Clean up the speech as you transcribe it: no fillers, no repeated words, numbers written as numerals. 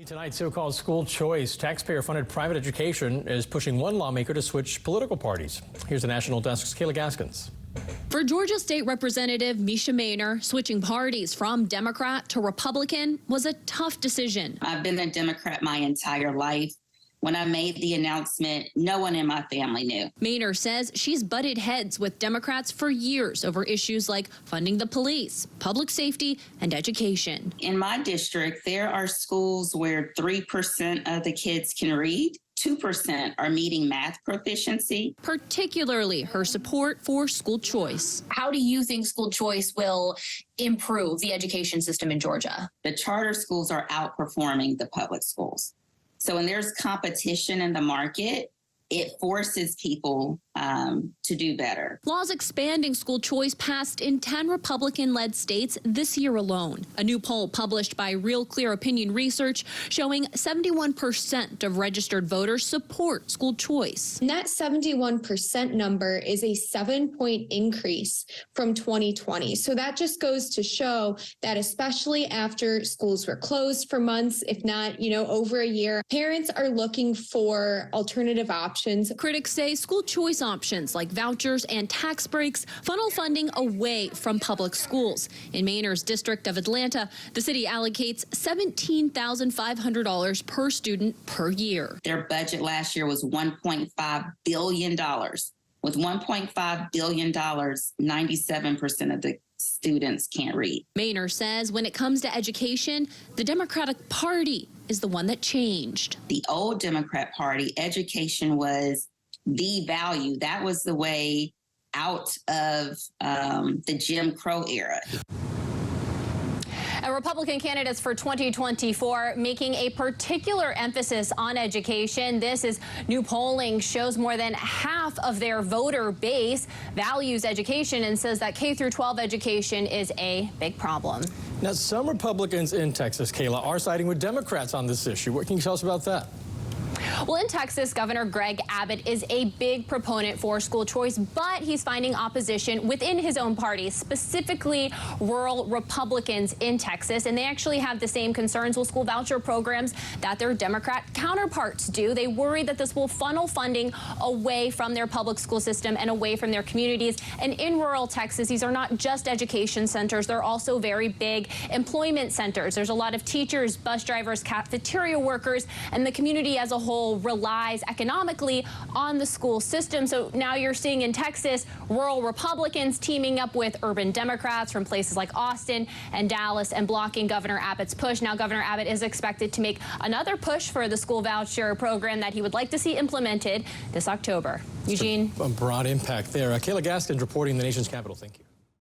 Tonight's so-called school choice, taxpayer-funded private education is pushing one lawmaker to switch political parties. Here's the National Desk's Kayla Gaskins. For Georgia State Representative Misha Maynor, switching parties from Democrat to Republican was a tough decision. I've been a Democrat my entire life. When I made the announcement, no one in my family knew. Maynor says she's butted heads with Democrats for years over issues like funding the police, public safety, and education. In my district, there are schools where 3% of the kids can read. 2% are meeting math proficiency. Particularly her support for school choice. How do you think school choice will improve the education system in Georgia? The charter schools are outperforming the public schools. So when there's competition in the market, it forces people to do better. Laws expanding school choice passed in 10 Republican-led states this year alone. A new poll published by Real Clear Opinion Research showing 71% of registered voters support school choice. And that 71% number is a 7-point increase from 2020. So that just goes to show that especially after schools were closed for months, if not, over a year, parents are looking for alternative options. Critics say school choice options like vouchers and tax breaks funnel funding away from public schools. In Maynor's district of Atlanta, the city allocates $17,500 per student per year. Their budget last year was $1.5 billion. With $1.5 billion, 97% of the students can't read. Maynor says when it comes to education, the Democratic Party is the one that changed. The old Democrat Party, education was the value. That was the way out of the Jim Crow era. And Republican candidates for 2024 making a particular emphasis on education. This is new polling shows more than half of their voter base values education and says that K through 12 education is a big problem. Now, some Republicans in Texas, Kayla, are siding with Democrats on this issue. What can you tell us about that? Well, in Texas, Governor Greg Abbott is a big proponent for school choice, but he's finding opposition within his own party, specifically rural Republicans in Texas. And they actually have the same concerns with school voucher programs that their Democrat counterparts do. They worry that this will funnel funding away from their public school system and away from their communities. And in rural Texas, these are not just education centers. They're also very big employment centers. There's a lot of teachers, bus drivers, cafeteria workers, and the community as a whole relies economically on the school system. So now you're seeing in Texas, rural Republicans teaming up with urban Democrats from places like Austin and Dallas and blocking Governor Abbott's push. Now Governor Abbott is expected to make another push for the school voucher program that he would like to see implemented this October. Eugene? A broad impact there. Kayla Gaskins reporting the nation's capital. Thank you.